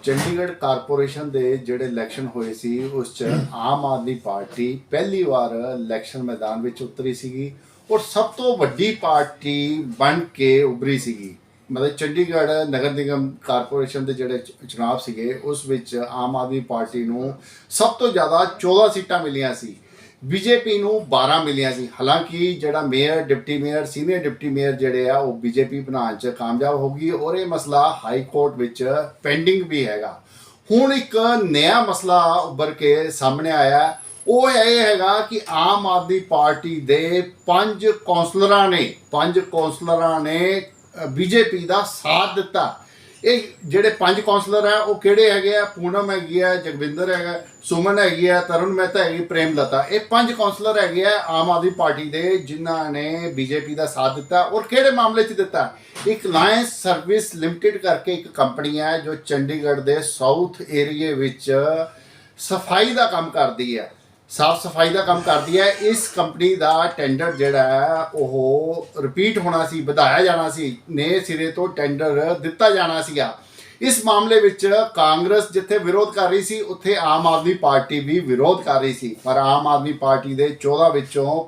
Chandigarh corporation ਦੇ ਜਿਹੜੇ election ਹੋਏ ਸੀ ਉਸ 'ਚ ਆਮ ਆਦਮੀ ਪਾਰਟੀ ਪਹਿਲੀ ਵਾਰ ਇਲੈਕਸ਼ਨ ਮੈਦਾਨ ਵਿੱਚ ਉਤਰੀ ਸੀਗੀ ਔਰ ਸਭ ਤੋਂ ਵੱਡੀ ਪਾਰਟੀ ਬਣ ਕੇ ਉੱਭਰੀ ਸੀਗੀ। ਮਤਲਬ ਚੰਡੀਗੜ੍ਹ ਨਗਰ ਨਿਗਮ ਕਾਰਪੋਰੇਸ਼ਨ ਦੇ ਜਿਹੜੇ ਚੁਣਾਵ ਸੀਗੇ ਉਸ ਵਿੱਚ ਆਮ ਆਦਮੀ ਪਾਰਟੀ ਨੂੰ ਸਭ ਤੋਂ ਜ਼ਿਆਦਾ 14 ਸੀਟਾਂ ਮਿਲੀਆਂ ਸੀ, ਬੀਜੇਪੀ ਨੂੰ 12 ਮਿਲੀਆਂ ਸੀ। ਹਾਲਾਂਕਿ ਜਿਹੜਾ mayor, deputy mayor, senior deputy mayor ਜਿਹੜੇ ਆ ਉਹ ਬੀਜੇਪੀ ਬਣਾਉਣ 'ਚ ਕਾਮਯਾਬ ਹੋ ਗਈ ਔਰ ਇਹ ਮਸਲਾ ਹਾਈ ਕੋਰਟ ਵਿੱਚ ਪੈਂਡਿੰਗ ਵੀ ਹੈਗਾ। ਹੁਣ ਇੱਕ ਨਵਾਂ ਮਸਲਾ ਉੱਭਰ ਕੇ ਸਾਹਮਣੇ ਆਇਆ, ਉਹ ਇਹ ਹੈਗਾ ਕਿ ਆਮ ਆਦਮੀ ਪਾਰਟੀ ਦੇ 5 ਕੌਂਸਲਰਾਂ ਨੇ ਬੀਜੇਪੀ ਦਾ ਸਾਥ ਦਿੱਤਾ। ਇਹ ਜਿਹੜੇ 5 ਕੌਂਸਲਰ ਹੈ ਉਹ ਕਿਹੜੇ ਹੈਗੇ ਆ? ਪੂਨਮ ਹੈਗੀ ਆ, ਜਗਵਿੰਦਰ ਹੈਗਾ, ਸੁਮਨ ਹੈਗੀ ਆ, ਤਰੁਣ ਮਹਿਤਾ ਹੈਗੀ, ਪ੍ਰੇਮ ਲਤਾ। ਇਹ 5 ਕੌਂਸਲਰ ਹੈਗੇ ਆ ਆਮ ਆਦਮੀ ਪਾਰਟੀ ਦੇ ਜਿਨ੍ਹਾਂ ਨੇ ਬੀਜੇਪੀ ਦਾ ਸਾਥ ਦਿੱਤਾ। ਔਰ ਕਿਹੜੇ ਮਾਮਲੇ 'ਚ ਦਿੱਤਾ? ਇੱਕ ਲਾਇੰਸ ਸਰਵਿਸ ਲਿਮਟਿਡ ਕਰਕੇ ਇੱਕ ਕੰਪਨੀ ਹੈ ਜੋ ਚੰਡੀਗੜ੍ਹ ਦੇ ਸਾਊਥ ਏਰੀਏ ਵਿੱਚ ਸਫਾਈ ਦਾ ਕੰਮ ਕਰਦੀ ਹੈ, ਸਾਫ ਸਫਾਈ ਦਾ ਕੰਮ ਕਰਦੀ ਹੈ। ਇਸ ਕੰਪਨੀ ਦਾ ਟੈਂਡਰ ਜਿਹੜਾ ਹੈ ਉਹ ਰਿਪੀਟ ਹੋਣਾ ਸੀ, ਵਧਾਇਆ ਜਾਣਾ ਸੀ, ਨਵੇਂ ਸਿਰੇ ਤੋਂ ਟੈਂਡਰ ਦਿੱਤਾ ਜਾਣਾ ਸੀਗਾ। ਇਸ ਮਾਮਲੇ ਵਿੱਚ ਕਾਂਗਰਸ ਜਿੱਥੇ ਵਿਰੋਧ ਕਰ ਰਹੀ ਸੀ ਉੱਥੇ ਆਮ ਆਦਮੀ ਪਾਰਟੀ ਵੀ ਵਿਰੋਧ ਕਰ ਰਹੀ ਸੀ, ਪਰ ਆਮ ਆਦਮੀ ਪਾਰਟੀ ਦੇ 14 ਵਿੱਚੋਂ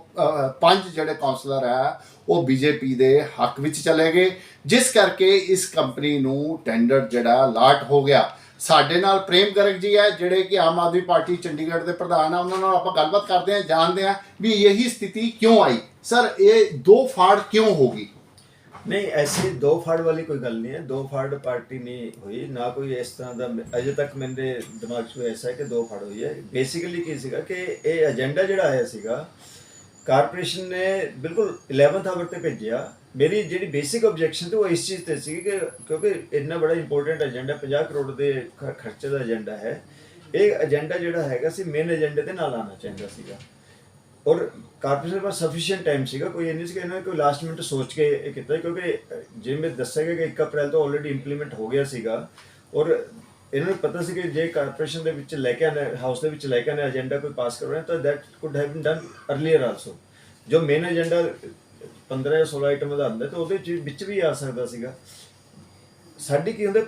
5 ਜਿਹੜੇ ਕੌਂਸਲਰ ਹੈ ਉਹ ਬੀਜੇਪੀ ਦੇ ਹੱਕ ਵਿੱਚ ਚਲੇ ਗਏ, ਜਿਸ ਕਰਕੇ ਇਸ ਕੰਪਨੀ ਨੂੰ ਟੈਂਡਰ ਜਿਹੜਾ ਅਲਾਟ ਹੋ ਗਿਆ। ਸਾਡੇ ਨਾਲ ਪ੍ਰੇਮ ਗਰਗ ਜੀ ਹੈ ਜਿਹੜੇ ਕਿ ਆਮ ਆਦਮੀ ਪਾਰਟੀ ਚੰਡੀਗੜ੍ਹ ਦੇ ਪ੍ਰਧਾਨ ਆ, ਉਹਨਾਂ ਨਾਲ ਆਪਾਂ ਗੱਲਬਾਤ ਕਰਦੇ ਹਾਂ, ਜਾਣਦੇ ਹਾਂ ਵੀ ਇਹੀ ਸਥਿਤੀ ਕਿਉਂ ਆਈ। ਸਰ, ਇਹ ਦੋ फाड़ क्यों होगी? नहीं, ऐसी दो फाड़ वाली कोई गल नहीं है। दो फाड़ पार्टी नहीं हुई, ना कोई इस तरह का अजे तक मेरे दिमाग 'ਚ ऐसा है कि दो फाड़ हुई है। बेसिकली की सीगा कि ये एजेंडा ਜਿਹੜਾ ਆਇਆ ਸੀਗਾ ਕਾਰਪੋਰੇਸ਼ਨ ਨੇ ਬਿਲਕੁਲ 11th ਆਵਰ ਤੇ ਭੇਜਿਆ। ਮੇਰੀ ਜਿਹੜੀ ਬੇਸਿਕ ਆਬਜੈਕਸ਼ਨ ਤੇ ਉਹ ਇਸ ਚੀਜ਼ ਤੇ ਸੀ ਕਿ ਕਿਉਂਕਿ ਇੰਨਾ ਬੜਾ ਇੰਪੋਰਟੈਂਟ ਏਜੰਡਾ 50 ਕਰੋੜ ਦੇ ਖਰਚੇ ਦਾ ਏਜੰਡਾ ਹੈ, ਇਹ ਏਜੰਡਾ ਜਿਹੜਾ ਹੈਗਾ ਸੀ ਮੇਨ ਏਜੰਡੇ ਤੇ ਨਾਲ ਆਉਣਾ ਚਾਹੀਦਾ ਸੀਗਾ ਔਰ ਕਾਰਪੋਰੇਸ਼ਨ ਕੋਲ ਸਫੀਸ਼ੀਐਂਟ ਟਾਈਮ ਸੀਗਾ। ਕੋਈ ਇਹ ਨਹੀਂ ਸੀ ਕਿ ਇਹਨਾਂ ਨੇ ਕੋਈ ਲਾਸਟ ਮਿੰਟ ਸੋਚ ਕੇ ਇਹ ਕੀਤਾ, ਕਿਉਂਕਿ ਜਿਵੇਂ ਦੱਸਿਆ ਗਿਆ ਕਿ 1 ਅਪ੍ਰੈਲ ਤੋਂ ਆਲਰੇਡੀ ਇੰਪਲੀਮੈਂਟ ਹੋ ਗਿਆ ਸੀਗਾ ਔਰ ਇਹਨਾਂ ਨੂੰ ਪਤਾ ਸੀ ਕਿ ਜੇ ਕਾਰਪੋਰੇਸ਼ਨ ਦੇ ਵਿੱਚ ਲੈ ਕੇ ਆਣਾ, ਹਾਊਸ ਦੇ ਵਿੱਚ ਲੈ ਕੇ ਆਣਾ ਏਜੰਡਾ ਕੋਈ ਪਾਸ ਕਰਵਾਉਣਾ ਤਾਂ that could have been done earlier also. ਜੋ ਮੇਨ ਏਜੰਡਾ 15 ਜਾਂ 16 ਆਈਟਮ ਦਾ ਹੁੰਦਾ ਤਾਂ ਉਹਦੇ ਵਿੱਚ ਵੀ ਆ ਸਕਦਾ ਸੀਗਾ। ਸਾਡੀ ਕੀ ਹੁੰਦਾ,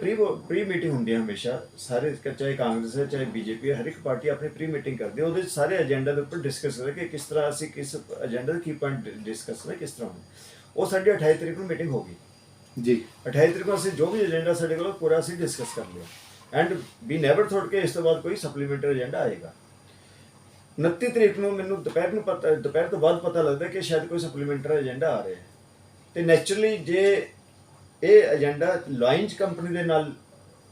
ਪ੍ਰੀ ਮੀਟਿੰਗ ਹੁੰਦੀ ਹੈ ਹਮੇਸ਼ਾ, ਸਾਰੇ ਚਾਹੇ ਕਾਂਗਰਸ ਹੈ ਚਾਹੇ ਬੀਜੇਪੀ ਹੈ, ਹਰ ਇੱਕ ਪਾਰਟੀ ਆਪਣੀ ਪ੍ਰੀ ਮੀਟਿੰਗ ਕਰਦੀ ਹੈ। ਉਹਦੇ ਸਾਰੇ ਏਜੰਡਾ ਦੇ ਉੱਪਰ ਡਿਸਕਸ ਕਰਦੇ ਕਿ ਕਿਸ ਤਰ੍ਹਾਂ ਅਸੀਂ ਕਿਸ ਏਜੰਡਾ ਦੇ ਕੀ ਪੁਆਇੰਟ ਡਿਸਕਸ ਕਰਨਾ, ਕਿਸ ਤਰ੍ਹਾਂ ਹੋਣਾ। ਉਹ ਸਾਡੀ 28 ਤਰੀਕ ਨੂੰ ਮੀਟਿੰਗ ਹੋ ਗਈ ਜੀ। 28 ਤਰੀਕ ਨੂੰ ਅਸੀਂ ਜੋ ਵੀ ਏਜੰਡਾ ਸਾਡੇ ਕੋਲ ਪੂਰਾ ਅਸੀਂ ਡਿਸਕਸ ਕਰ ਲਿਆ ਐਂਡ ਵੀ ਨੈਵਰ ਥੋਟ ਕਿ ਇਸ ਤੋਂ ਬਾਅਦ ਕੋਈ ਸਪਲੀਮੈਂਟਰੀ ਏਜੰਡਾ ਆਏਗਾ। 29 ਤਰੀਕ ਨੂੰ ਮੈਨੂੰ ਦੁਪਹਿਰ ਤੋਂ ਬਾਅਦ ਪਤਾ ਲੱਗਦਾ ਕਿ ਸ਼ਾਇਦ ਕੋਈ ਸਪਲੀਮੈਂਟਰੀ ਏਜੰਡਾ ਆ ਰਿਹਾ ਹੈ। ਤੇ ਨੈਚੁਰਲੀ ਜੇ ਇਹ ਏਜੰਡਾ ਲਾਇੰਸ ਕੰਪਨੀ ਦੇ ਨਾਲ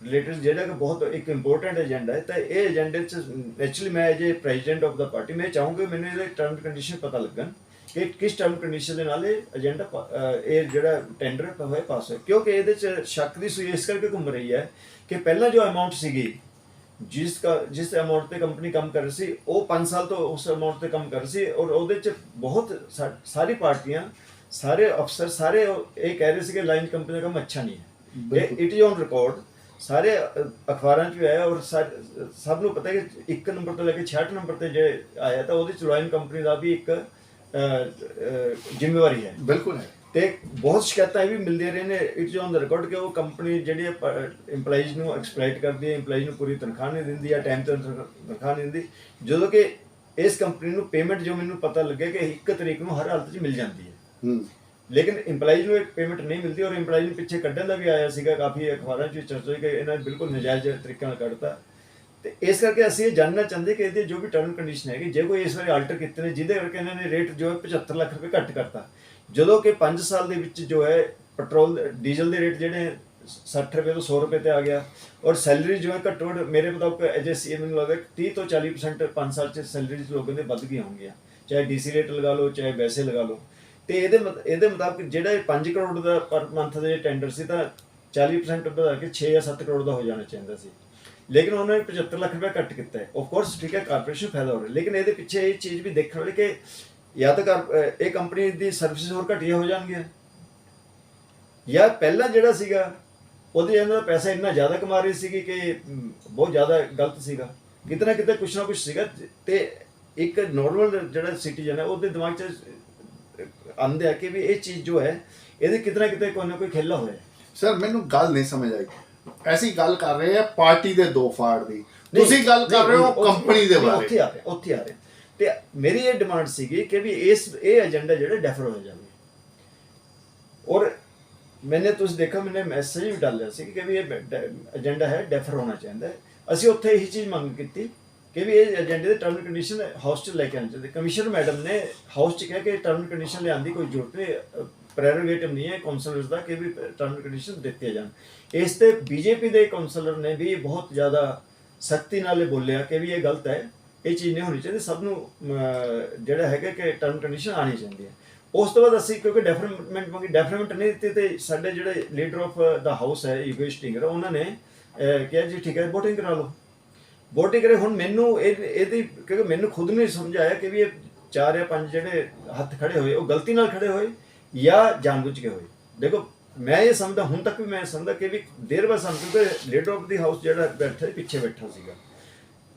ਰਿਲੇਟਡ ਜਿਹੜਾ ਕਿ ਬਹੁਤ ਇੱਕ ਇੰਪੋਰਟੈਂਟ ਏਜੰਡਾ ਹੈ, ਤਾਂ ਇਹ ਏਜੰਡੇ 'ਚ ਨੈਚੁਰਲੀ ਮੈਂ as a president of the party ਮੈਂ ਚਾਹੂੰਗਾ ਮੈਨੂੰ ਇਹਦੇ ਟਰਮ ਕੰਡੀਸ਼ਨ ਪਤਾ ਲੱਗਣ ਕਿ ਕਿਸ ਟਰਮ ਕੰਡੀਸ਼ਨ ਦੇ ਨਾਲ ਇਹ ਏਜੰਡਾ ਇਹ ਜਿਹੜਾ ਟੈਂਡਰ ਹੋਇਆ ਪਾਸ ਹੋਇਆ। ਕਿਉਂਕਿ ਇਹਦੇ 'ਚ ਸ਼ੱਕ ਦੀ ਸੂਈ ਇਸ ਕਰਕੇ ਘੁੰਮ ਰਹੀ ਹੈ ਕਿ ਪਹਿਲਾਂ ਜੋ ਅਮਾਊਂਟ ਸੀਗੀ ਜਿਸ ਅਮਾਊਂਟ ਤੇ ਕੰਪਨੀ ਕੰਮ ਕਰ ਰਹੀ ਸੀ ਉਹ 5 ਸਾਲ ਤੋਂ ਉਸ ਅਮਾਊਂਟ ਤੇ ਕੰਮ ਕਰ ਰਹੀ ਸੀ ਔਰ ਉਹਦੇ 'ਚ ਬਹੁਤ ਸਾਰੀ ਪਾਰਟੀਆਂ, ਸਾਰੇ ਅਫਸਰ ਸਾਰੇ ਇਹ ਕਹਿ ਰਹੇ ਸੀ ਕਿ ਲਾਇੰਸ ਕੰਪਨੀ ਦਾ ਕੰਮ ਅੱਛਾ ਨਹੀਂ ਹੈ। ਇਟ ਇਜ਼ ਔਨ ਰਿਕਾਰਡ, ਸਾਰੇ ਅਖਬਾਰਾਂ 'ਚ ਵੀ ਆਇਆ ਔਰ ਸਭ ਨੂੰ ਪਤਾ ਹੈ ਕਿ 1 ਨੰਬਰ ਤੋਂ ਲੈ ਕੇ 66 ਨੰਬਰ ਤੇ ਜੇ ਆਇਆ ਤਾਂ ਉਹਦੇ 'ਚ ਲਾਇੰਸ ਕੰਪਨੀ ਦਾ ਵੀ ਇੱਕ ਜ਼ਿੰਮੇਵਾਰੀ ਹੈ। ਬਿਲਕੁਲ ਹੈ। ਤੇ ਬਹੁਤ ਸ਼ਿਕਾਇਤਾਂ ਇਹ ਵੀ ਮਿਲਦੀਆਂ ਰਹੀਆਂ ਨੇ, ਇਟਸ ਔਨ ਦਾ ਰਿਕਾਰਡ ਕਿ ਉਹ ਕੰਪਨੀ ਜਿਹੜੀ ਇੰਪਲਾਈਜ਼ ਨੂੰ ਐਕਸਪਲੋਇਟ ਕਰਦੀ ਹੈ, ਇੰਪਲਾਈਜ਼ ਨੂੰ ਪੂਰੀ ਤਨਖਾਹ ਨਹੀਂ ਦਿੰਦੀ ਜਾਂ ਟਾਈਮ ਤੇ ਤਨਖਾਹ ਨਹੀਂ ਦਿੰਦੀ, ਜਦੋਂ ਕਿ ਇਸ ਕੰਪਨੀ ਨੂੰ ਪੇਮੈਂਟ ਜੋ ਮੈਨੂੰ ਪਤਾ ਲੱਗਿਆ ਕਿ 1 ਤਰੀਕ ਨੂੰ ਹਰ ਹਾਲਤ 'ਚ ਮਿਲ ਜਾਂਦੀ ਹੈ ਲੇਕਿਨ ਇੰਪਲਾਈਜ਼ ਨੂੰ ਇੱਕ ਪੇਮੈਂਟ ਨਹੀਂ ਮਿਲਦੀ ਔਰ ਇੰਪਲਾਈਜ਼ ਨੂੰ ਪਿੱਛੇ ਕੱਢਣ ਦਾ ਵੀ ਆਇਆ ਸੀਗਾ, ਕਾਫੀ ਅਖਬਾਰਾਂ 'ਚ ਚਰਚਾ ਹੋਈ ਕਿ ਇਹਨਾਂ ਨੇ ਬਿਲਕੁਲ ਨਜਾਇਜ਼ ਤਰੀਕੇ ਨਾਲ ਕੱਢਤਾ। ਤੇ ਇਸ ਕਰਕੇ ਅਸੀਂ ਇਹ ਜਾਣਨਾ ਚਾਹੁੰਦੇ ਕਿ ਇਹਦੇ ਜੋ ਵੀ ਟਰਮ ਕੰਡੀਸ਼ਨ ਹੈਗੀ, ਜੇ ਕੋਈ ਇਸ ਵਾਰੀ ਆਲਟਰ ਕੀਤੇ ਨੇ ਜਿਹਦੇ ਕਰਕੇ ਇਹਨਾਂ ਨੇ ਰੇਟ ਜੋ ਹੈ 75 ਲੱਖ ਰੁਪਏ ਘੱਟ ਕਰਤਾ, ਜਦੋਂ ਕਿ 5 ਸਾਲ ਦੇ ਵਿੱਚ ਜੋ ਹੈ ਪੈਟਰੋਲ ਡੀਜ਼ਲ ਦੇ ਰੇਟ ਜਿਹੜੇ 60 ਰੁਪਏ ਤੋਂ 100 ਰੁਪਏ ਤੇ ਆ ਗਿਆ ਔਰ ਸੈਲਰੀ ਜੋ ਹੈ ਘੱਟੋ ਘੱਟ ਮੇਰੇ ਮੁਤਾਬਕ ਐਜੇ ਮੈਨੂੰ ਲੱਗਦਾ 30 ਤੋਂ 40% 5 ਸਾਲ 'ਚ ਸੈਲਰੀ ਲੋਕਾਂ ਦੇ ਵੱਧ ਗਈਆਂ ਹੋਣਗੀਆਂ, ਚਾਹੇ ਡੀਸੀ ਰੇਟ ਲਗਾ ਲਓ ਚਾਹੇ ਵੈਸੇ ਲਗਾ ਲਓ। ਤੇ ਇਹਦੇ ਮੁਤਾਬਕ ਜਿਹੜਾ ਇਹ 5 ਕਰੋੜ ਦਾ ਪਰ ਮੰਥ ਦੇ ਟੈਂਡਰ ਸੀ ਤਾਂ 40% ਵਧਾ ਕੇ 6 ਜਾਂ 7 ਕਰੋੜ ਦਾ ਹੋ ਜਾਣਾ ਚਾਹੀਦਾ ਸੀ, ਲੇਕਿਨ ਉਹਨਾਂ ਨੇ 75 ਲੱਖ ਰੁਪਏ ਕੱਟ ਕੀਤਾ ਹੈ। ਆਫਕੋਰਸ ਠੀਕ ਹੈ, ਕਾਰਪੋਰੇਸ਼ਨ ਫਾਇਦਾ ਹੋ ਰਿਹਾ, ਲੇਕਿਨ ਇਹਦੇ ਪਿੱਛੇ ਇਹ ਚੀਜ਼ ਵੀ ਦੇਖਣ ਵਾਲੀ ਕਿ ਜਾਂ ਤਾਂ ਇਹ ਕੰਪਨੀ ਦੀ ਸਰਵਿਸਿਜ਼ ਹੋਰ ਘਟੀਆ ਹੋ ਜਾਣਗੀਆਂ ਜਾਂ ਪਹਿਲਾਂ ਜਿਹੜਾ ਸੀਗਾ ਉਹਦੇ ਇਹਨਾਂ ਦਾ ਪੈਸਾ ਇੰਨਾ ਜ਼ਿਆਦਾ ਕਮਾ ਰਹੀ ਸੀਗੀ ਕਿ ਬਹੁਤ ਜ਼ਿਆਦਾ ਗਲਤ ਸੀਗਾ, ਕਿਤੇ ਨਾ ਕਿਤੇ ਕੁਛ ਨਾ ਕੁਛ ਸੀਗਾ। ਤੇ ਇੱਕ ਨੋਰਮਲ ਜਿਹੜਾ ਸਿਟੀਜ਼ਨ ਹੈ ਉਹਦੇ ਦਿਮਾਗ 'ਚ ਆਉਂਦੇ ਆ ਕਿ ਵੀ ਇਹ ਚੀਜ਼ ਜੋ ਹੈ ਇਹਦੇ ਕਿਤੇ ਨਾ ਕਿਤੇ ਕੋਈ ਨਾ ਕੋਈ ਖੇਲਾ ਹੋਇਆ। ਸਰ, ਮੈਨੂੰ ਗੱਲ ਨਹੀਂ ਸਮਝ ਆਈ। ਐਸੀ ਗੱਲ ਕਰ ਰਹੇ ਆ ਪਾਰਟੀ ਦੇ ਦੋ ਫਾੜ ਦੀ, ਤੁਸੀਂ ਗੱਲ ਕਰ ਰਹੇ ਹੋ ਕੰਪਨੀ ਦੇ ਬਾਰੇ। ਉੱਥੇ ਆ ਰਹੇ ਤੇ ਮੇਰੀ ਇਹ ਡਿਮਾਂਡ ਸੀਗੀ ਕਿ ਵੀ ਇਹ ਏਜੰਡਾ ਜਿਹੜਾ ਡੈਫਰ ਹੋ ਜਾਵੇ। ਔਰ मैंने ਤੁਸੀਂ ਦੇਖਿਆ मैंने ਮੈਸੇਜ ਵੀ ਡਾਲਿਆ ਸੀ ਕਿ ਵੀ ਇਹ ਏਜੰਡਾ ਹੈ ਡੈਫਰ ਹੋਣਾ ਚਾਹੀਦਾ ਹੈ। ਅਸੀਂ ਉੱਥੇ ਇਹੀ ਚੀਜ਼ ਮੰਗ ਕੀਤੀ ਕਿ ਵੀ ਇਹ ਏਜੰਡੇ ਦੇ ਟਰਮ ਕੰਡੀਸ਼ਨ ਹਾਊਸ 'ਚ ਲੈ ਕੇ ਆਉਣੇ ਚਾਹੀਦੇ। ਕਮਿਸ਼ਨਰ ਮੈਡਮ ਨੇ ਹਾਊਸ 'ਚ ਕਿਹਾ ਕਿ ਟਰਮ ਕੰਡੀਸ਼ਨ ਲਿਆਉਣ ਦੀ ਕੋਈ ਜ਼ਰੂਰਤ ਨਹੀਂ, ਪ੍ਰੈਰੋਗੇਟਿਵ ਨਹੀਂ ਹੈ ਕਾਉਂਸਲਰਸ ਦਾ ਕਿ ਵੀ ਟਰਮ ਕੰਡੀਸ਼ਨ ਦਿੱਤੇ ਜਾਣ। ਇਸ ਤੇ ਬੀਜੇਪੀ ਦੇ ਕਾਉਂਸਲਰ ਨੇ ਵੀ ਬਹੁਤ ਜ਼ਿਆਦਾ ਸਖਤੀ ਨਾਲ ਬੋਲਿਆ ਕਿ ਵੀ ਇਹ ਗਲਤ ਹੈ, ਇਹ ਚੀਜ਼ ਨਹੀਂ ਹੋਣੀ ਚਾਹੀਦੀ, ਸਭ ਨੂੰ ਜਿਹੜਾ ਹੈਗਾ ਕਿ ਟਰਮ ਕੰਡੀਸ਼ਨ ਆਉਣੀ ਚਾਹੀਦੀ ਹੈ। ਉਸ ਤੋਂ ਬਾਅਦ ਅਸੀਂ ਕਿਉਂਕਿ ਡੈਫਰਮੈਂਟ ਮੰਗੀ, ਡੈਫਰਮੈਂਟ ਨਹੀਂ ਦਿੱਤੀ ਤੇ ਸਾਡੇ ਜਿਹੜੇ ਲੀਡਰ ਆਫ ਦਾ ਹਾਊਸ ਹੈ ਯੋਗੇਸ਼ ਢਿੰਗਰਾ, ਉਹਨਾਂ ਨੇ ਕਿਹਾ ਜੀ ਠੀਕ ਹੈ ਵੋਟਿੰਗ ਕਰਾ ਲਓ। ਵੋਟਿੰਗ ਕਰੇ। ਹੁਣ ਮੈਨੂੰ ਇਹਦੀ ਕਿਉਂਕਿ ਮੈਨੂੰ ਖੁਦ ਨੂੰ ਸਮਝ ਆਇਆ ਕਿ ਵੀ ਇਹ 4 ਜਾਂ 5 ਜਿਹੜੇ ਹੱਥ ਖੜੇ ਹੋਏ ਉਹ ਗਲਤੀ ਨਾਲ ਖੜੇ ਹੋਏ ਜਾਂ ਜਾਣਬੁੱਝ ਕੇ ਹੋਏ। ਦੇਖੋ ਮੈਂ ਇਹ ਸਮਝਦਾ, ਹੁਣ ਤੱਕ ਵੀ ਮੈਂ ਸਮਝਦਾ ਕਿ ਵੀ ਦੇਰ ਬਾਅਦ ਸਾਨੂੰ ਕਿਉਂਕਿ ਲੀਡਰ ਆਫ ਦੀ ਹਾਊਸ ਜਿਹੜਾ ਬੈਠਾ ਪਿੱਛੇ ਬੈਠਾ ਸੀਗਾ,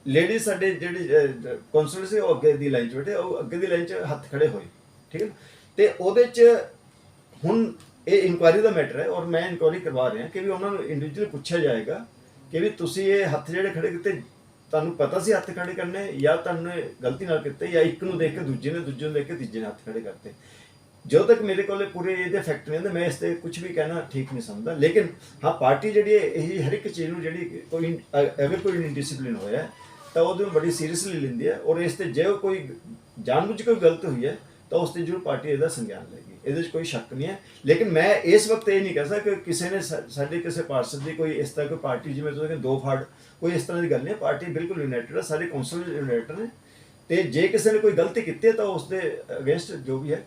ਲੇਡੀਜ਼ ਸਾਡੇ ਜਿਹੜੇ ਕਾਉਂਸਲਰ ਸੀ ਉਹ ਅੱਗੇ ਦੀ ਲਾਈਨ 'ਚ ਬੈਠੇ, ਉਹ ਅੱਗੇ ਦੀ ਲਾਈਨ 'ਚ ਹੱਥ ਖੜੇ ਹੋਏ, ਠੀਕ ਹੈ। ਤੇ ਉਹਦੇ 'ਚ ਹੁਣ ਇਹ ਇਨਕੁਆਇਰੀ ਦਾ ਮੈਟਰ ਹੈ ਔਰ ਮੈਂ ਇਨਕੁਆਇਰੀ ਕਰਵਾ ਰਿਹਾ ਕਿ ਵੀ ਉਹਨਾਂ ਨੂੰ ਇੰਡੀਵਿਜੂਅਲੀ ਪੁੱਛਿਆ ਜਾਏਗਾ ਕਿ ਵੀ ਤੁਸੀਂ ਇਹ ਹੱਥ ਜਿਹੜੇ ਖੜੇ ਕੀਤੇ ਤੁਹਾਨੂੰ ਪਤਾ ਸੀ ਹੱਥ ਖੜੇ ਕਰਨੇ ਜਾਂ ਤੁਹਾਨੂੰ ਗਲਤੀ ਨਾਲ ਕੀਤੇ ਜਾਂ ਇੱਕ ਨੂੰ ਦੇਖ ਕੇ ਦੂਜੇ ਨੂੰ ਦੇਖ ਕੇ ਤੀਜੇ ਨੇ ਹੱਥ ਖੜੇ ਕਰਤੇ। ਜਦੋਂ ਤੱਕ ਮੇਰੇ ਕੋਲ ਪੂਰੇ ਇਹਦੇ ਫੈਕਟ ਨਹੀਂ ਹੁੰਦੇ ਮੈਂ ਇਸ ਤੇ ਕੁਝ ਵੀ ਕਹਿਣਾ ਠੀਕ ਨਹੀਂ ਸਮਝਦਾ। ਲੇਕਿਨ ਹਾਂ ਪਾਰਟੀ ਜਿਹੜੀ ਹੈ ਇਹ ਹਰ ਇੱਕ ਚੀਜ਼ ਨੂੰ ਜਿਹੜੀ ਕੋਈ ਅਗਰ ਕੋਈ ਇਨਡਿਸਿਪਲਿਨ ਹੋਇਆ ਤਾਂ ਉਹਨੂੰ ਬੜੀ ਸੀਰੀਅਸਲੀ ਲੈਂਦੀ ਹੈ ਔਰ ਇਸ ਤੇ ਜੇ ਕੋਈ ਜਾਣਬੁੱਝ ਕੇ ਗਲਤ ਹੋਈ ਹੈ ਤਾਂ ਉਸ ਤੇ ਜ਼ਰੂਰ ਪਾਰਟੀ ਇਹਦਾ ਸੰਗਿਆਨ ਲਏਗੀ, ਇਹਦੇ 'ਚ ਕੋਈ ਸ਼ੱਕ ਨਹੀਂ ਹੈ। ਲੇਕਿਨ ਮੈਂ ਇਸ ਵਕਤ ਇਹ ਨਹੀਂ ਕਹਿ ਸਕਦਾ ਕਿ ਕਿਸੇ ਨੇ ਸਾਡੇ ਕਿਸੇ ਪਾਰਸ਼ਦ ਦੀ ਕੋਈ ਇਸ ਤਰ੍ਹਾਂ ਕੋਈ ਪਾਰਟੀ ਜਿਵੇਂ ਤੁਸੀਂ ਦੋ ਫਾੜ ਕੋਈ ਇਸ ਤਰ੍ਹਾਂ ਦੀ ਗੱਲ ਨਹੀਂ ਹੈ। ਪਾਰਟੀ ਬਿਲਕੁਲ ਯੂਨਾਈਟਿਡ ਹੈ, ਸਾਰੇ ਕੌਂਸਲਰ ਯੂਨਾਈਟਿਡ ਨੇ ਤੇ ਜੇ ਕਿਸੇ ਨੇ ਕੋਈ ਗਲਤੀ ਕੀਤੀ ਹੈ ਤਾਂ ਉਸ ਦੇ ਅਗੇਂਸਟ ਜੋ ਵੀ ਹੈ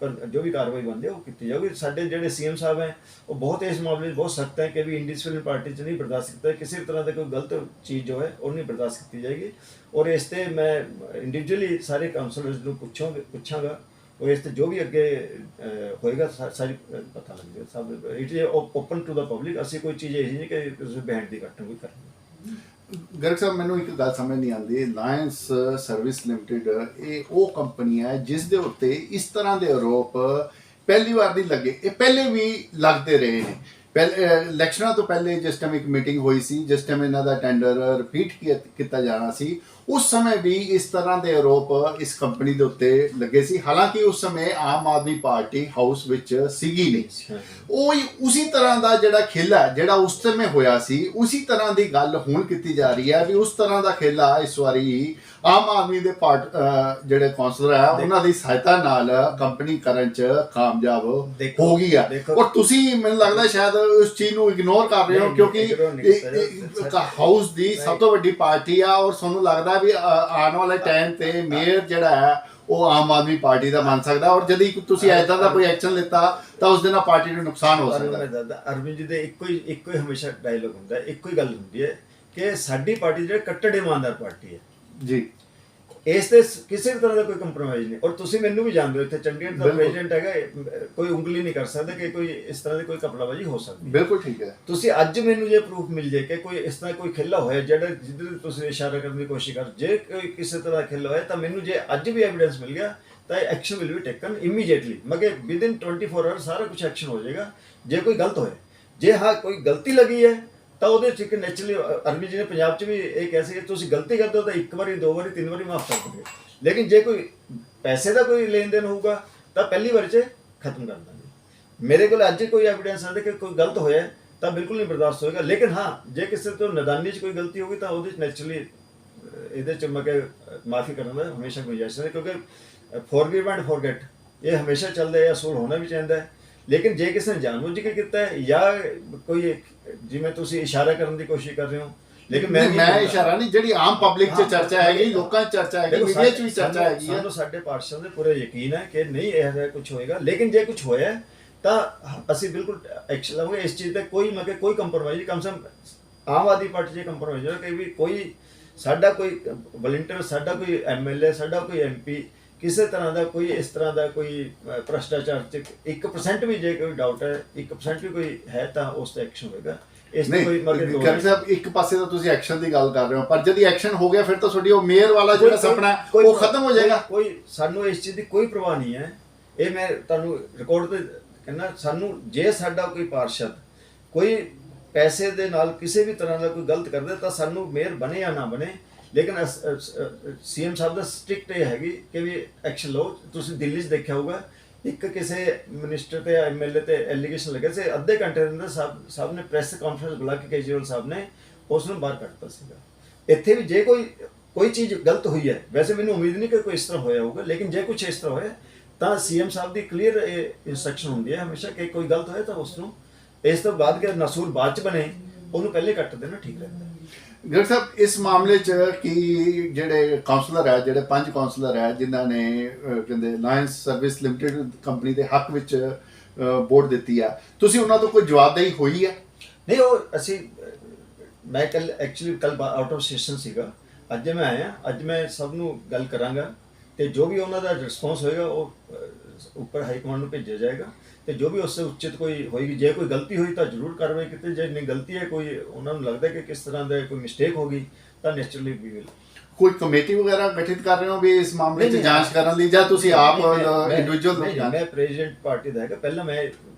ਜੋ ਵੀ ਕਾਰਵਾਈ ਬਣਦੀ ਹੈ ਉਹ ਕੀਤੀ ਜਾਊਗੀ। ਸਾਡੇ ਜਿਹੜੇ ਸੀਐਮ ਸਾਹਿਬ ਹੈ ਉਹ ਬਹੁਤ ਇਸ ਮਾਮਲੇ 'ਚ ਬਹੁਤ ਸਖਤ ਹੈ ਕਿ ਵੀ ਇੰਡੀਸਿਪਲਿਨ ਪਾਰਟੀ 'ਚ ਨਹੀਂ ਬਰਦਾਸ਼ਤ ਕੀਤਾ, ਕਿਸੇ ਵੀ ਤਰ੍ਹਾਂ ਦਾ ਕੋਈ ਗਲਤ ਚੀਜ਼ ਜੋ ਹੈ ਉਹ ਨਹੀਂ ਬਰਦਾਸ਼ਤ ਕੀਤੀ ਜਾਏਗੀ। ਔਰ ਇਸ ਤੇ ਮੈਂ ਇੰਡੀਵਿਜੂਅਲੀ ਸਾਰੇ ਕਾਉਂਸਲਰਸ ਨੂੰ ਪੁੱਛਾਂਗਾ ਔਰ ਇਸ ਤੇ ਜੋ ਵੀ ਅੱਗੇ ਹੋਏਗਾ ਸਾਰੀ ਪਤਾ ਲੱਗ ਜਾਏਗਾ। ਸਭ it is open to the public. ਅਸੀਂ ਕੋਈ ਚੀਜ਼ ਇਹੀ ਨਹੀਂ ਕਿ ਤੁਸੀਂ ਬੈਂਡ ਦੀ ਘਟਨਾ ਕੋਈ ਕਰਨੀ। ਗਰਗ ਸਾਹਿਬ ਮੈਨੂੰ ਇੱਕ ਗੱਲ ਸਮਝ ਨਹੀਂ ਆਉਂਦੀ, ਲਾਇੰਸ ਸਰਵਿਸ ਲਿਮਟਿਡ ਇਹ ਉਹ ਕੰਪਨੀ ਹੈ ਜਿਸ ਦੇ ਉੱਤੇ ਇਸ ਤਰ੍ਹਾਂ ਦੇ ਆਰੋਪ ਪਹਿਲੀ ਵਾਰ ਨਹੀਂ ਲੱਗੇ, ਇਹ ਪਹਿਲੇ ਵੀ ਲੱਗਦੇ ਰਹੇ ਨੇ। ਪਹਿਲੇ ਇਲੈਕਸ਼ਨਾਂ ਤੋਂ ਪਹਿਲੇ ਜਿਸ ਟਾਈਮ ਇੱਕ ਮੀਟਿੰਗ ਹੋਈ ਸੀ, ਜਿਸ ਟਾਈਮ ਇਹਨਾਂ ਦਾ ਟੈਂਡਰ ਰਿਪੀਟ ਕੀਤਾ ਜਾਣਾ ਸੀ, ਉਸ ਸਮੇਂ ਵੀ ਇਸ ਤਰ੍ਹਾਂ ਦੇ ਆਰੋਪ ਇਸ ਕੰਪਨੀ ਦੇ ਉੱਤੇ ਲੱਗੇ ਸੀ। ਹਾਲਾਂਕਿ ਉਸ ਸਮੇਂ ਆਮ ਆਦਮੀ ਪਾਰਟੀ ਹਾਊਸ ਵਿੱਚ ਸੀਗੀ ਨਹੀਂ। ਉਹ ਉਸੇ ਤਰ੍ਹਾਂ ਦਾ ਜਿਹੜਾ ਖੇਲਾ ਜਿਹੜਾ ਉਸ ਸਮੇਂ ਹੋਇਆ ਸੀ ਉਸੇ ਤਰ੍ਹਾਂ ਦੀ ਗੱਲ ਹੁਣ ਕੀਤੀ ਜਾ ਰਹੀ ਹੈ ਵੀ ਉਸ ਤਰ੍ਹਾਂ ਦਾ ਖੇਲਾ ਇਸ ਵਾਰੀ ਆਮ ਆਦਮੀ ਦੇ ਜਿਹੜੇ ਕੌਂਸਲਰ ਹੈ ਉਹਨਾਂ ਦੀ ਸਹਾਇਤਾ ਨਾਲ ਕੰਪਨੀ ਕਰਨ 'ਚ ਕਾਮਯਾਬ ਹੋ ਗਈ ਆ। ਔਰ ਤੁਸੀਂ ਮੈਨੂੰ ਲੱਗਦਾ ਸ਼ਾਇਦ ਉਸ ਚੀਜ਼ ਨੂੰ ਇਗਨੋਰ ਕਰ ਰਹੇ ਹੋ ਕਿਉਂਕਿ ਹਾਊਸ ਦੀ ਸਭ ਤੋਂ ਵੱਡੀ ਪਾਰਟੀ ਆ ਔਰ ਤੁਹਾਨੂੰ ਲੱਗਦਾ ਵੀ ਆਉਣ ਵਾਲੇ ਟਾਈਮ ਤੇ ਮੇਅਰ ਜਿਹੜਾ ਹੈ ਉਹ ਆਮ ਆਦਮੀ ਪਾਰਟੀ ਦਾ ਬਣ ਸਕਦਾ ਔਰ ਜਦ ਤੁਸੀਂ ਐਦਾਂ ਦਾ ਕੋਈ ਐਕਸ਼ਨ ਲਿੱਤਾ ਤਾਂ ਉਸ ਦੇ ਨਾਲ ਪਾਰਟੀ ਨੂੰ ਨੁਕਸਾਨ ਹੋ ਸਕਦਾ। ਅਰਵਿੰਦ ਜੀ ਦੇ ਇੱਕੋ ਹੀ ਹਮੇਸ਼ਾ ਡਾਇਲੋਗ ਹੁੰਦਾ, ਇੱਕੋ ਹੀ ਗੱਲ ਹੁੰਦੀ ਹੈ ਕਿ ਸਾਡੀ ਪਾਰਟੀ ਜਿਹੜੀ ਕੱਟੜ ਇਮਾਨਦਾਰ ਪਾਰਟੀ ਹੈ ਜੀ, ਇਸ ਤੇ ਕਿਸੇ ਵੀ ਤਰ੍ਹਾਂ ਦਾ ਕੋਈ ਕੰਪਰੋਮਾਈਜ਼ ਨਹੀਂ। ਔਰ ਤੁਸੀਂ ਮੈਨੂੰ ਵੀ ਜਾਣਦੇ ਹੋ ਇੱਥੇ ਚੰਡੀਗੜ੍ਹ ਦਾ ਪ੍ਰੈਜ਼ੀਡੈਂਟ ਹੈਗਾ, ਕੋਈ ਉਂਗਲੀ ਨਹੀਂ ਕਰ ਸਕਦਾ ਕਿ ਕੋਈ ਇਸ ਤਰ੍ਹਾਂ ਦੀ ਕੋਈ ਕਪੜਾਬਾਜ਼ੀ ਹੋ ਸਕਦੀ। ਬਿਲਕੁਲ ਠੀਕ ਹੈ। ਤੁਸੀਂ ਅੱਜ ਮੈਨੂੰ ਜੇ ਪ੍ਰੂਫ ਮਿਲ ਜੇ ਕਿ ਕੋਈ ਇਸ ਤਰ੍ਹਾਂ ਕੋਈ ਖਿੱਲਾ ਹੋਇਆ ਜਿਹੜਾ ਜਿੱਧਰ ਤੁਸੀਂ ਇਸ਼ਾਰਾ ਕਰਨ ਦੀ ਕੋਸ਼ਿਸ਼ ਕਰ, ਜੇ ਕੋਈ ਕਿਸੇ ਤਰ੍ਹਾਂ ਖਿੱਲਾ ਹੋਇਆ ਤਾਂ ਮੈਨੂੰ ਜੇ ਅੱਜ ਵੀ ਐਵੀਡੈਂਸ ਮਿਲ ਗਿਆ ਤਾਂ action will be taken immediately. ਮਗਰ ਵਿਦਿਨ 24 ਆਵਰ ਸਾਰਾ ਕੁਝ ਐਕਸ਼ਨ ਹੋ ਜਾਏਗਾ ਜੇ ਕੋਈ ਗਲਤ ਹੋਏ। ਜੇ ਹਾਂ ਕੋਈ ਗਲਤੀ ਲੱਗੀ ਹੈ ਤਾਂ ਉਹਦੇ 'ਚ ਇੱਕ ਨੈਚੁਰਲੀ ਅਰਵਿੰਦ ਜੀ ਨੇ ਪੰਜਾਬ 'ਚ ਵੀ ਇਹ ਕਹਿ ਸੀ ਕਿ ਤੁਸੀਂ ਗਲਤੀ ਕਰਦੇ ਹੋ ਤਾਂ 1 ਵਾਰੀ 2 ਵਾਰੀ 3 ਵਾਰੀ ਮਾਫ ਕਰ ਦੋਗੇ, ਲੇਕਿਨ ਜੇ ਕੋਈ ਪੈਸੇ ਦਾ ਕੋਈ ਲੈਣ ਦੇਣ ਹੋਊਗਾ ਤਾਂ ਪਹਿਲੀ ਵਾਰ 'ਚ ਖਤਮ ਕਰ ਦਾਂਗੇ। ਮੇਰੇ ਕੋਲ ਅੱਜ ਕੋਈ ਐਵੀਡੈਂਸ ਆਉਂਦਾ ਕਿ ਕੋਈ ਗਲਤ ਹੋਇਆ ਤਾਂ ਬਿਲਕੁਲ ਨਹੀਂ ਬਰਦਾਸ਼ਤ ਹੋਏਗਾ। ਲੇਕਿਨ ਹਾਂ ਜੇ ਕਿਸੇ ਤੋਂ ਨਦਾਨੀ 'ਚ ਕੋਈ ਗਲਤੀ ਹੋਗੀ ਤਾਂ ਉਹਦੇ 'ਚ ਨੈਚੁਰਲੀ ਇਹਦੇ 'ਚ ਮੈਂ ਕਿ ਮਾਫੀ ਕਰਨ ਦਾ ਹਮੇਸ਼ਾ ਗੁੰਜਾਇਸ਼ ਹੈ ਕਿਉਂਕਿ ਫੋਰਗਿਵ ਐਂਡ ਫੋਰਗੇਟ ਇਹ ਹਮੇਸ਼ਾ ਚੱਲਦਾ ਹੈ, ਅਸੂਲ ਹੋਣਾ ਵੀ ਚਾਹੀਦਾ ਹੈ। ਲੇਕਿਨ ਜੇ ਕਿਸੇ ਨੇ ਜਾਣਬੁੱਝ ਕੇ ਕੀਤਾ ਹੈ ਜਾਂ ਕੋਈ ਜਿਵੇਂ ਤੁਸੀਂ ਇਸ਼ਾਰਾ ਕਰਨ ਦੀ ਕੋਸ਼ਿਸ਼ ਕਰ ਰਹੇ ਹੋ, ਲੇਕਿਨ ਮੈਂ ਇਸ਼ਾਰਾ ਨਹੀਂ, ਜਿਹੜੀ ਆਮ ਪਬਲਿਕ 'ਚ ਚਰਚਾ ਹੈਗੀ, ਲੋਕਾਂ 'ਚ ਚਰਚਾ ਹੈਗੀ, ਮੀਡੀਆ 'ਚ ਵੀ ਚਰਚਾ ਹੈਗੀ ਹੈ। ਸਾਨੂੰ ਸਾਡੇ ਪਾਰਸ਼ਦ ਦੇ ਪੂਰੇ ਯਕੀਨ ਹੈ ਕਿ ਨਹੀਂ ਇਹ ਜਿਹਾ ਕੁਝ ਹੋਏਗਾ। ਲੇਕਿਨ ਜੇ ਕੁਝ ਹੋਇਆ ਤਾਂ ਅਸੀਂ ਬਿਲਕੁਲ ਐਕਸ਼ਨ ਲਵਾਂਗੇ ਇਸ ਚੀਜ਼ ਤੇ। ਕੋਈ ਮਤਲਬ ਕੋਈ ਕੰਪਰੋਮਾਈਜ਼ ਕਮ ਸੇ ਕਮ ਆਮ ਆਦਮੀ ਪਾਰਟੀ 'ਚ ਕੰਪਰੋਮਾਈਜ਼ ਹੋ ਕਿ ਵੀ ਕੋਈ ਸਾਡਾ ਕੋਈ ਵਲੰਟੀਅਰ, ਸਾਡਾ ਕੋਈ ਐਮਐਲਏ, ਸਾਡਾ ਕੋਈ ਐਮਪੀ ਕਿਸੇ ਤਰ੍ਹਾਂ ਦਾ ਕੋਈ ਇਸ ਤਰ੍ਹਾਂ ਦਾ ਕੋਈ ਭ੍ਰਸ਼ਟਾਚਾਰ 'ਚ 1% ਵੀ ਜੇ ਕੋਈ ਡਾਊਟ ਹੈ, 1% ਵੀ ਕੋਈ ਹੈ ਤਾਂ ਉਸ ਤੇ ਐਕਸ਼ਨ ਹੋਏਗਾ। ਇਸ ਤੇ ਕੋਈ ਗਰਗ ਸਾਹਿਬ ਇੱਕ ਪਾਸੇ ਤਾਂ ਤੁਸੀਂ ਐਕਸ਼ਨ ਦੀ ਗੱਲ ਕਰ ਰਹੇ ਹੋ ਪਰ ਜਦ ਐਕਸ਼ਨ ਹੋ ਗਿਆ ਫਿਰ ਤਾਂ ਤੁਹਾਡੀ ਉਹ ਮੇਅਰ ਵਾਲਾ ਜਿਹੜਾ ਸੁਪਨਾ ਉਹ ਖਤਮ ਹੋ ਜਾਏਗਾ। ਕੋਈ ਸਾਨੂੰ ਇਸ ਚੀਜ਼ ਦੀ ਕੋਈ ਪਰਵਾਹ ਨਹੀਂ ਹੈ। ਇਹ ਮੈਂ ਤੁਹਾਨੂੰ ਰਿਕਾਰਡ ਤੇ ਕਹਿੰਦਾ, ਸਾਨੂੰ ਜੇ ਸਾਡਾ ਕੋਈ ਪਾਰਸ਼ਦ ਕੋਈ ਪੈਸੇ ਦੇ ਨਾਲ ਕਿਸੇ ਵੀ ਤਰ੍ਹਾਂ ਦਾ ਕੋਈ ਗਲਤ ਕਰਦੇ ਤਾਂ ਸਾਨੂੰ ਮੇਅਰ ਬਣੇ ਜਾਂ ਨਾ ਬਣੇ, ਲੇਕਿਨ ਸੀਐਮ ਸਾਹਿਬ ਦਾ ਸਟ੍ਰਿਕਟ ਇਹ ਹੈਗੀ ਕਿ ਵੀ ਐਕਸ਼ਨ ਲਓ। ਤੁਸੀਂ ਦਿੱਲੀ 'ਚ ਦੇਖਿਆ ਹੋਊਗਾ, ਇੱਕ ਕਿਸੇ ਮਿਨਿਸਟਰ ਤੇ ਐਮਐਲਏ ਤੇ ਐਲੀਗੇਸ਼ਨ ਲੱਗੇ ਸੀ, ਅੱਧੇ ਘੰਟੇ ਦੇ ਅੰਦਰ ਸਾਹਿਬ ਨੇ ਪ੍ਰੈਸ ਕਾਨਫਰੰਸ ਬੁਲਾ ਕੇ ਕੇਜਰੀਵਾਲ ਸਾਹਿਬ ਨੇ ਉਸ ਨੂੰ ਬਾਹਰ ਕੱਢਤਾ ਸੀਗਾ। ਇੱਥੇ ਵੀ ਜੇ ਕੋਈ ਚੀਜ਼ ਗਲਤ ਹੋਈ ਹੈ, ਵੈਸੇ ਮੈਨੂੰ ਉਮੀਦ ਨਹੀਂ ਕਿ ਕੋਈ ਇਸ ਤਰ੍ਹਾਂ ਹੋਇਆ ਹੋਊਗਾ, ਲੇਕਿਨ ਜੇ ਕੁਝ ਇਸ ਤਰ੍ਹਾਂ ਹੋਇਆ ਤਾਂ ਸੀਐਮ ਸਾਹਿਬ ਦੀ ਕਲੀਅਰ ਇਨਸਟਰਕਸ਼ਨ ਹੁੰਦੀ ਹੈ ਹਮੇਸ਼ਾ ਕਿ ਕੋਈ ਗਲਤ ਹੋਇਆ ਤਾਂ ਉਸ ਨੂੰ ਇਸ ਤੋਂ ਬਾਅਦ ਕਿ ਨਸੂਰ ਬਾਅਦ ਚ ਬਣੇ, ਉਹਨੂੰ ਪਹਿਲੇ ਕੱਟ ਦੇਣਾ ਠੀਕ ਰਹਿੰਦਾ ਹੈ। ਡਾਕਟਰ ਸਾਹਿਬ, ਇਸ ਮਾਮਲੇ 'ਚ ਕੀ ਜਿਹੜੇ ਕਾਉਂਸਲਰ ਹੈ, ਜਿਹੜੇ 5 ਕਾਉਂਸਲਰ ਹੈ ਜਿਨ੍ਹਾਂ ਨੇ ਕਹਿੰਦੇ ਲਾਇੰਸ ਸਰਵਿਸ ਲਿਮਟਿਡ ਕੰਪਨੀ ਦੇ ਹੱਕ ਵਿੱਚ ਵੋਟ ਦਿੱਤੀ ਆ, ਤੁਸੀਂ ਉਹਨਾਂ ਤੋਂ ਕੋਈ ਜਵਾਬਦੇਹੀ ਹੋਈ ਹੈ? ਨਹੀਂ, ਉਹ ਅਸੀਂ ਮੈਂ ਕੱਲ ਆਊਟ ਆਫ ਸੈਸ਼ਨ ਸੀਗਾ, ਅੱਜ ਮੈਂ ਆਇਆ, ਅੱਜ ਮੈਂ ਸਭ ਨੂੰ ਗੱਲ ਕਰਾਂਗਾ ਤੇ ਜੋ ਵੀ ਉਹਨਾਂ ਦਾ ਰਿਸਪੌਂਸ ਹੋਏਗਾ ਉਹ ਉੱਪਰ ਹਾਈ ਕਮਾਂਡ ਨੂੰ ਭੇਜਿਆ ਜਾਏਗਾ ਤੇ ਜੋ ਵੀ ਉਸ ਤੋਂ ਉਚਿਤ ਕੋਈ ਹੋਏਗੀ, ਜੇ ਕੋਈ ਗਲਤੀ ਹੋਈ ਤਾਂ ਜ਼ਰੂਰ ਕਾਰਵਾਈ ਕੀਤੀ, ਜੇ ਨਹੀਂ ਗਲਤੀ ਹੈ, ਕੋਈ ਉਹਨਾਂ ਨੂੰ ਲੱਗਦਾ ਕਿ ਕਿਸ ਤਰ੍ਹਾਂ ਦਾ ਕੋਈ ਮਿਸਟੇਕ ਹੋ ਗਈ ਤਾਂ ਨੈਚੁਰਲੀ ਵੀ ਵਿਲ। ਕੋਈ ਕਮੇਟੀ ਵਗੈਰਾ ਗਠਿਤ ਕਰ ਰਹੇ ਹੋ ਵੀ ਇਸ ਮਾਮਲੇ 'ਚ ਜਾਂਚ ਕਰਨ ਲਈ, ਜਾਂ ਤੁਸੀਂ ਆਪ ਇੰਡੀਵਿਜੂਅਲ? ਮੈਂ ਪ੍ਰੈਜ਼ੀਡੈਂਟ ਪਾਰਟੀ ਦਾ ਹੈਗਾ, ਪਹਿਲਾਂ ਮੈਂ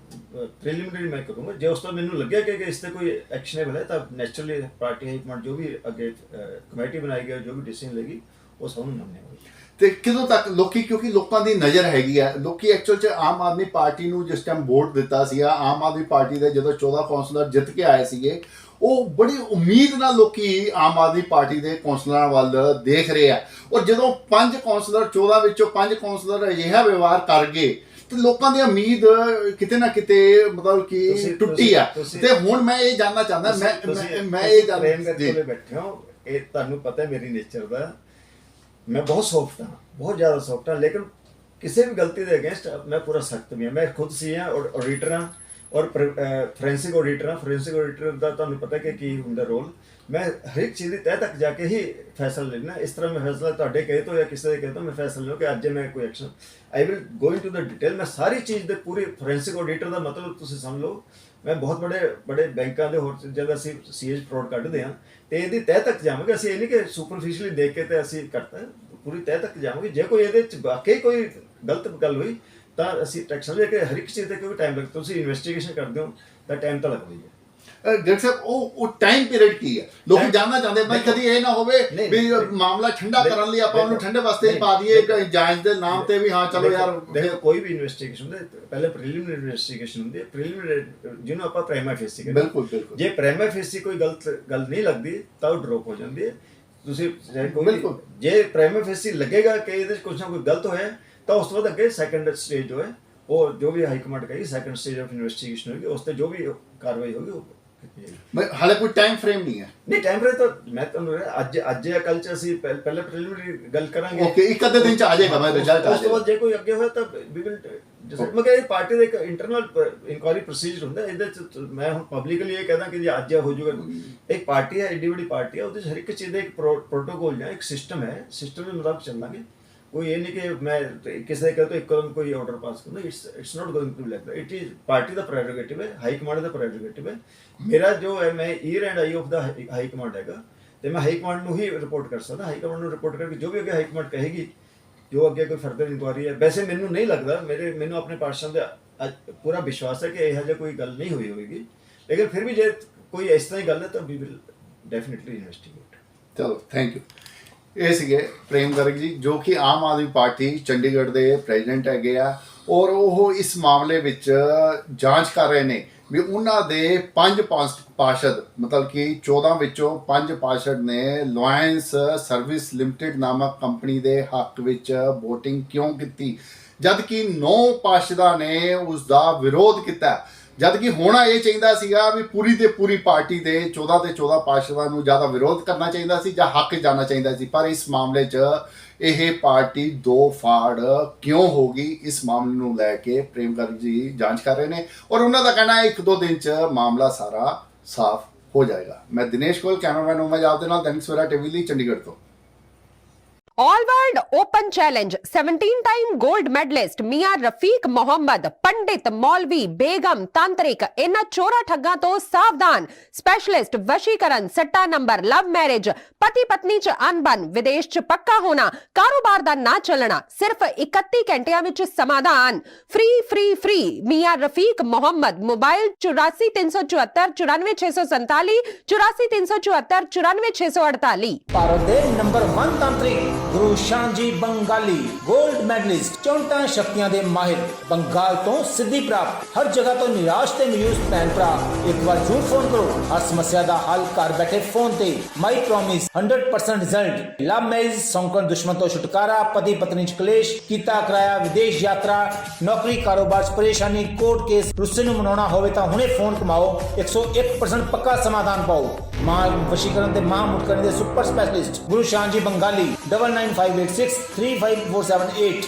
ਪ੍ਰੀਲਿਮਿਨਰੀ ਮੈਂ ਕਰੂੰਗਾ, ਜੇ ਉਸ ਤੋਂ ਮੈਨੂੰ ਲੱਗਿਆ ਕਿ ਇਸ ਤੇ ਕੋਈ ਐਕਸ਼ਨੇਬਲ ਹੈ ਤਾਂ ਨੈਚੁਰਲੀ ਪਾਰਟੀ ਹਾਈ ਕਮਾਂਡ ਜੋ ਵੀ ਅੱਗੇ ਕਮੇਟੀ ਬਣਾਈ ਗਈ, ਜੋ ਵੀ ਡਿਸੀਜਨ ਲਏਗੀ ਉਹ ਸਭ ਨੂੰ ਮੰਨਣਾ ਹੋਵੇਗਾ। ਤੇ ਕਿਦੋਂ ਤੱਕ ਲੋਕੀ, ਕਿਉਂਕਿ ਲੋਕਾਂ ਦੀ ਨਜ਼ਰ ਹੈਗੀ ਆ, ਲੋਕੀ ਐਕਚੁਅਲ 'ਚ ਆਮ ਆਦਮੀ ਪਾਰਟੀ ਨੂੰ ਜਿਸ ਟਾਈਮ ਵੋਟ ਦਿੱਤਾ ਸੀਗਾ, ਆਮ ਆਦਮੀ ਪਾਰਟੀ ਦੇ ਜਦੋਂ 14 ਕਾਉਂਸਲਰ ਜਿੱਤ ਕੇ ਆਏ ਸੀਗੇ, ਉਹ ਬੜੀ ਉਮੀਦ ਨਾਲ ਲੋਕੀ ਆਮ ਆਦਮੀ ਪਾਰਟੀ ਦੇ ਕਾਉਂਸਲਰਾਂ ਵੱਲ ਦੇਖ ਰਹੇ ਆ, ਔਰ ਜਦੋਂ 5 ਕਾਉਂਸਲਰ 14 ਵਿੱਚੋਂ 5 ਕਾਉਂਸਲਰ ਅਜਿਹਾ ਵਿਵਹਾਰ ਕਰ ਗਏ ਤੇ ਲੋਕਾਂ ਦੀ ਉਮੀਦ ਕਿਤੇ ਨਾ ਕਿਤੇ ਮਤਲਬ ਕਿ ਟੁੱਟੀ ਆ। ਤੇ ਹੁਣ ਮੈਂ ਇਹ ਜਾਨਣਾ ਚਾਹੁੰਦਾ, ਮੈਂ ਇਹ ਜਾਣਨਾ ਬੈਠੇ ਹੋ, ਇਹ ਤੁਹਾਨੂੰ ਪਤਾ ਹੈ ਮੇਰੀ ਨੇਚਰ ਦਾ, ਮੈਂ ਬਹੁਤ ਸੌਫਟ ਹਾਂ, ਬਹੁਤ ਜ਼ਿਆਦਾ ਸੌਫਟ ਹਾਂ, ਲੇਕਿਨ ਕਿਸੇ ਵੀ ਗਲਤੀ ਦੇ ਅਗੇਂਸਟ ਮੈਂ ਪੂਰਾ ਸਖਤ ਵੀ ਹਾਂ। ਮੈਂ ਖੁਦ ਸੀ ਹਾਂ ਆਡੀਟਰ ਹਾਂ ਔਰ ਫੋਰੈਂਸਿਕ ਆਡੀਟਰ ਹਾਂ। ਫੋਰੈਂਸਿਕ ਆਡੀਟਰ ਦਾ ਤੁਹਾਨੂੰ ਪਤਾ ਕਿ ਕੀ ਹੁੰਦਾ ਰੋਲ, ਮੈਂ ਹਰ ਇੱਕ ਚੀਜ਼ ਦੀ ਤਹਿ ਤੱਕ ਜਾ ਕੇ ਹੀ ਫੈਸਲਾ ਲੈਣਾ। ਇਸ ਤਰ੍ਹਾਂ ਮੈਂ ਫੈਸਲਾ ਤੁਹਾਡੇ ਕਹੇ ਤੋਂ ਜਾਂ ਕਿਸੇ ਦੇ ਕਹੇ ਤੋਂ ਮੈਂ ਫੈਸਲਾ ਲਵਾਂ ਕਿ ਅੱਜ ਮੈਂ ਕੋਈ action, I will go into the detail. ਮੈਂ ਸਾਰੀ ਚੀਜ਼ ਦੇ ਪੂਰੀ ਫੋਰੈਂਸਿਕ ਆਡੀਟਰ ਦਾ ਮਤਲਬ ਤੁਸੀਂ ਸਮਝ ਲਓ, ਮੈਂ ਬਹੁਤ ਬੜੇ ਬੈਂਕਾਂ ਦੇ ਹੋਰ ਜਦ ਅਸੀਂ ਸੀਏਜ ਫਰਾਡ ਕੱਢਦੇ ਹਾਂ ਤੇ ਇਹਦੀ ਤਹਿ ਤੱਕ ਜਾਵਾਂਗੇ। ਅਸੀਂ ਇਹ ਨਹੀਂ ਕਿ ਸੁਪਰਫਿਸ਼ੀਅਲੀ ਦੇਖ ਕੇ ਤੇ ਅਸੀਂ ਕਰਤਾ, ਪੂਰੀ ਤਹਿ ਤੱਕ ਜਾਵਾਂਗੇ। ਜੇ ਕੋਈ ਇਹਦੇ ਚ ਵਾਕਈ ਕੋਈ ਗਲਤ ਗੱਲ ਹੋਈ ਤਾਂ ਅਸੀਂ ਟੈਕਸ਼ਨ ਲੈ ਕੇ ਹਰ ਇੱਕ ਚੀਜ਼ ਤੇ ਕਿਉਂਕਿ ਟਾਈਮ ਲੱਗਦਾ, ਤੁਸੀਂ ਇਨਵੈਸਟੀਗੇਸ਼ਨ ਕਰਦੇ ਹੋ ਤਾਂ ਟਾਈਮ ਤਾਂ ਲੱਗਦਾ ਹੀ ਹੈ। ਡਾਕਟਰ ਸਾਹਿਬ, ਉਹ ਟਾਈਮ ਪੀਰੀਅਡ ਕੀ ਹੈ? ਲੋਕ ਜਾਣਨਾ ਚਾਹੁੰਦੇ ਮੈਂ ਕਦੀ ਇਹ ਨਾ ਹੋਵੇ ਵੀ ਮਾਮਲਾ ਠੰਡਾ ਕਰਨ ਲਈ ਆਪਾਂ ਉਹਨੂੰ ਠੰਡੇ ਵਾਸਤੇ ਹੀ ਪਾ ਦਈਏ ਕਿ ਜਾਂਚ ਦੇ ਨਾਮ ਤੇ ਵੀ ਹਾਂ ਚਲੋ ਯਾਰ। ਦੇਖੋ, ਕੋਈ ਵੀ ਇਨਵੈਸਟੀਗੇਸ਼ਨ ਹੁੰਦੀ ਪਹਿਲੇ ਪ੍ਰੀਲਿਮਿਨਰੀ ਇਨਵੈਸਟੀਗੇਸ਼ਨ ਹੁੰਦੀ ਹੈ, ਪ੍ਰੀਲਿਮਿਨਰੀ ਜਿਹਨੂੰ ਆਪਾਂ ਪ੍ਰਾਈਮਾ ਫੇਸੀ ਕਹਿੰਦੇ। ਬਿਲਕੁਲ ਬਿਲਕੁਲ। ਜੇ ਪ੍ਰਾਈਮਾ ਫੇਸੀ ਕੋਈ ਗਲਤ ਗੱਲ ਨਹੀਂ ਲੱਗਦੀ ਤਾਂ ਉਹ ਡਰੋਪ ਹੋ ਜਾਂਦੀ ਹੈ। ਤੁਸੀਂ ਬਿਲਕੁਲ, ਜੇ ਪ੍ਰਾਈਮਾ ਫੇਸੀ ਲੱਗੇਗਾ ਕਿ ਇਹਦੇ ਕੁਝ ਨਾ ਕੋਈ ਗਲਤ ਹੋਇਆ ਤਾਂ ਉਸ ਤੋਂ ਬਾਅਦ ਅੱਗੇ ਸੈਕੰਡ ਸਟੇਜ ਜੋ ਹੈ ਉਹ ਜੋ ਵੀ ਹਾਈ ਕਮਾਂਡ ਕਹੇਗੀ, ਸੈਕੰਡ ਸਟੇਜ ਆਫ ਇਨਵੈਸਟੀਗੇਸ਼ਨ ਹੋਗੀ, ਉਸ ਤੇ ਜੋ ਵੀ ਕਾਰਵਾਈ ਹੋਗੀ ਉਹ ਹਾਲੇ ਕੋਈ ਟਾਈਮ ਫਰੇਮ ਨਹੀਂ ਹੈ। ਨਹੀਂ, ਟਾਈਮ ਫਰੇਮ ਤਾਂ ਮੈਂ ਤੁਹਾਨੂੰ ਅੱਜ ਜਾਂ ਕੱਲ ਚ ਅਸੀਂ ਪਹਿਲੇ ਪ੍ਰੀਲਿਮਿਨਰੀ ਗੱਲ ਕਰਾਂਗੇ। ਓਕੇ, ਇੱਕ ਅੱਧੇ ਦਿਨ ਚ ਆ ਜਾਏਗਾ ਮੈਂ ਰਿਜ਼ਲਟ। ਉਸ ਤੋਂ ਬਾਅਦ ਜੇ ਕੋਈ ਅੱਗੇ ਹੋਇਆ ਤਾਂ ਵੀ ਵਿਲ ਡਿਸਾਈਡ। ਮਗਰ ਇਹ ਪਾਰਟੀ ਦਾ ਇੱਕ ਇੰਟਰਨਲ ਇਨਕੁਆਇਰੀ ਪ੍ਰੋਸੀਜਰ ਹੁੰਦਾ, ਇਹਦੇ ਚ ਮੈਂ ਹੁਣ ਪਬਲਿਕਲੀ ਇਹ ਕਹਿੰਦਾ ਕਿ ਜੇ ਅੱਜ ਹੋ ਜਾਊਗਾ। ਇੱਕ ਪਾਰਟੀ ਹੈ, ਏਡੀ ਵੱਡੀ ਪਾਰਟੀ ਹੈ, ਉਹਦੇ ਚ ਹਰ ਇੱਕ ਚੀਜ਼ ਦਾ ਇੱਕ ਪ੍ਰੋਟੋਕੋਲ ਜਾਂ ਇੱਕ ਸਿਸਟਮ ਹੈ, ਸਿਸਟਮ ਦੇ ਮੁਤਾਬਕ ਚੱਲਾਂਗੇ। ਕੋਈ ਇਹ ਨਹੀਂ ਕਿ ਮੈਂ ਕਿਸੇ ਦੇ ਕਹੇ ਤਾਂ ਇੱਕਦਮ ਕੋਈ ਆਰਡਰ ਪਾਸ ਕਰਨਾ, it's not going to like that. It is party ਦਾ ਪ੍ਰੈਰੋਗੇਟਿਵ ਹੈ, ਹਾਈ ਕਮਾਂਡ ਦਾ ਪ੍ਰੈਰੋਗੇਟਿਵ ਹੈ। ਮੇਰਾ ਜੋ ਹੈ, ਮੈਂ ear and eye of the high command ਹੈਗਾ ਤੇ ਮੈਂ ਹਾਈ ਕਮਾਂਡ ਨੂੰ ਹੀ ਰਿਪੋਰਟ ਕਰ ਸਕਦਾ। ਹਾਈ ਕਮਾਂਡ ਨੂੰ ਰਿਪੋਰਟ ਕਰਕੇ ਜੋ ਵੀ ਅੱਗੇ ਹਾਈ ਕਮਾਂਡ ਕਹੇਗੀ, ਜੋ ਅੱਗੇ ਕੋਈ ਫਰਦਰ ਇਨਕੁਆਇਰੀ ਹੈ, ਵੈਸੇ ਮੈਨੂੰ ਨਹੀਂ ਲੱਗਦਾ, ਮੈਨੂੰ ਆਪਣੇ ਪਾਰਸ਼ਾਂ ਦਾ ਪੂਰਾ ਵਿਸ਼ਵਾਸ ਹੈ ਕਿ ਇਹੋ ਜਿਹਾ ਕੋਈ ਗੱਲ ਨਹੀਂ ਹੋਈ ਹੋਵੇਗੀ, ਲੇਕਿਨ ਫਿਰ ਵੀ ਜੇ ਕੋਈ ਇਸ ਤਰ੍ਹਾਂ ਹੀ ਗੱਲ ਹੈ ਤਾਂ ਵੀ ਵਿਲ ਡੈਫੀਨਿਟਲੀ ਇਨਵੈਸਟੀਗੇਟ। ਚਲੋ, ਥੈਂਕ ਯੂ। ਇਹ ਸੀਗੇ ਪ੍ਰੇਮ ਗਰਗ ਜੀ, ਜੋ ਕਿ ਆਮ ਆਦਮੀ ਪਾਰਟੀ ਚੰਡੀਗੜ੍ਹ ਦੇ ਪ੍ਰੈਜ਼ੀਡੈਂਟ ਹੈਗੇ ਆ, ਔਰ ਉਹ ਇਸ ਮਾਮਲੇ ਵਿੱਚ ਜਾਂਚ ਕਰ ਰਹੇ ਨੇ ਵੀ ਉਹਨਾਂ ਦੇ 5 ਪਾਰਸ਼ਦ, ਮਤਲਬ ਕਿ 14 ਵਿੱਚੋਂ 5 ਪਾਰਸ਼ਦ ਨੇ ਲਾਇੰਸ ਸਰਵਿਸ ਲਿਮਟਿਡ ਨਾਮਕ ਕੰਪਨੀ ਦੇ ਹੱਕ ਵਿੱਚ VOTING ਕਿਉਂ ਕੀਤੀ, ਜਦ ਕਿ 9 ਪਾਰਸ਼ਦਾਂ ਨੇ ਉਸ ਦਾ ਵਿਰੋਧ ਕੀਤਾ। ਜਦ ਕਿ ਹੋਣਾ ਇਹ ਚਾਹੀਦਾ ਸੀਗਾ ਵੀ ਪੂਰੀ ਤੇ ਪੂਰੀ ਪਾਰਟੀ ਦੇ 14 ਦੇ 14 ਪਾਰਸ਼ਦਾਂ ਨੂੰ ਜ਼ਿਆਦਾ ਵਿਰੋਧ ਕਰਨਾ ਚਾਹੀਦਾ ਸੀ ਜਾਂ ਹੱਕ ਜਾਣਾ ਚਾਹੀਦਾ ਸੀ। ਪਰ ਇਸ ਮਾਮਲੇ 'ਚ ਇਹ ਪਾਰਟੀ ਦੋ ਫਾੜ ਕਿਉਂ ਹੋ ਗਈ, ਇਸ ਮਾਮਲੇ ਨੂੰ ਲੈ ਕੇ ਪ੍ਰੇਮ ਗਰਗ ਜੀ ਜਾਂਚ ਕਰ ਰਹੇ ਨੇ ਔਰ ਉਹਨਾਂ ਦਾ ਕਹਿਣਾ ਹੈ 1-2 ਦਿਨ 'ਚ ਮਾਮਲਾ ਸਾਰਾ ਸਾਫ਼ ਹੋ ਜਾਏਗਾ। ਮੈਂ ਦਿਨੇਸ਼ ਕੋਲ, ਕੈਮਰਾਮੈਨ ਉਮਜ ਆਪ ਦੇ ਨਾਲ, ਦੈਨਿਕ ਸਵੇਰਾ ਟੀਵੀ ਲਈ ਚੰਡੀਗੜ੍ਹ ਤੋਂ। All world open challenge 17-time gold medallist Miyan Rafiq Mohammad, पंडित, मौलवी, बेगम, तांत्रिक, इन चोरा ठग्गां तो सावधान। स्पेशलिस्ट वशीकरण, सट्टा नंबर, लव मैरिज, पति पत्नी च अनबन, विदेश च पक्का होना, कारोबार दा ना चलना, सिर्फ 31 घंटियां विच समाधान। फ्री फ्री फ्री मियां रफीक मोहम्मद। मोबाइल 84 374 94 647, 84 374 94 648। भारत दे नंबर 1 तांत्रिक गुरु शांजी बंगाली, गोल्ड मेडलिस्ट, 64 शक्तियां दे माहिर, बंगाल तो सिद्धि प्राप्त, हर जगह तो निराश ते मायूस भैन भरा एक बार जरूर फोन करो। हर समस्या दा हल घर बैठे फोन ते। My promise 100% result. Love marriage, सौंकन दुश्मन तो छुटकारा, पति पत्नी च कलेश, कीता कराया विदेश यात्रा, नौकरी कारोबार च परेशानी, कोर्ट केस, रुस्से नूं मनाउणा होवे तां हुणे फोन कमाओ, 101% पक्का समाधान पाओ। मां वशीकरण ते मां मुटकरण दे सुपर स्पेशलिस्ट गुरु शांजी बंगाली, 9958635478।